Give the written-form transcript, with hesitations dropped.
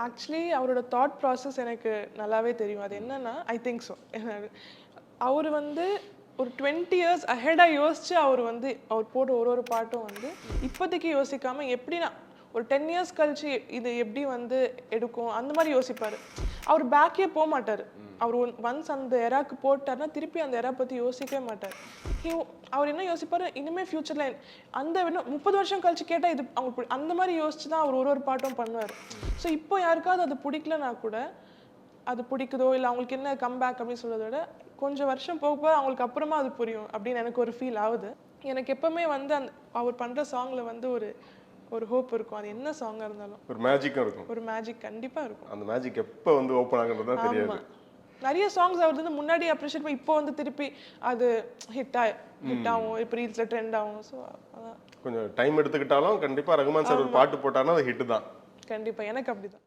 Actually அவரோட thought process எனக்கு நல்லாவே தெரியும். அது என்னன்னா, ஐ திங்க் ஸோ. அவரு வந்து ஒரு 20 இயர்ஸ் அஹெடா யோசிச்சு அவர் போட்ட ஒரு பாட்டும் இப்போதைக்கு யோசிக்காம எப்படி நான் ஒரு 10 இயர்ஸ் கழிச்சு இது எப்படி எடுக்கும் அந்த மாதிரி யோசிப்பாரு. அவர் பேக்கே போக மாட்டாரு. அவர் ஒன்ஸ் அந்த எராக்கு போட்டாருன்னா திருப்பி அந்த எரா பத்தி யோசிக்கவே மாட்டார். அவர் என்ன யோசிப்பாரு, இனிமே ஃபியூச்சர்ல அந்த 30 வருஷம் கழிச்சு கேட்டா இது அவங்க அந்த மாதிரி யோசிச்சு தான் அவர் ஒரு பாட்டும் பண்ணுவார். ஸோ இப்போ யாருக்காவது அது பிடிக்கலனா கூட அது பிடிக்குதோ இல்லை அவங்களுக்கு என்ன கம்பேக் அப்படின்னு சொல்றதை விட கொஞ்சம் வருஷம் போக போக அவங்களுக்கு அப்புறமா அது புரியும் அப்படின்னு எனக்கு ஒரு ஃபீல் ஆகுது. எனக்கு எப்பவுமே அந்த அவர் பண்ற சாங்ல ஒரு ஒரு ஹோப் இருக்கும். அது என்ன சாங்கா இருந்தாலும் ஒரு மேஜிக்கா இருக்கும். ஒரு மேஜிக் கண்டிப்பா இருக்கும். அந்த மேஜிக் எப்போ ஓபன் ஆகுறது தான் தெரியாது. நிறைய சாங்ஸ் அவர் முன்னாடி அப்ரிஷியேட் பண்ணி இப்போ திருப்பி அது ஹிட் ஆகும், இப்போ ரீல்ஸ்ல ட்ரெண்ட் ஆகும். ஸோ கொஞ்சம் டைம் எடுத்துக்கிட்டாலும் கண்டிப்பா ரகுமான் சார் ஒரு பாட்டு போட்டாருன்னா அது ஹிட் தான். கண்டிப்பா எனக்கு அப்படிதான்.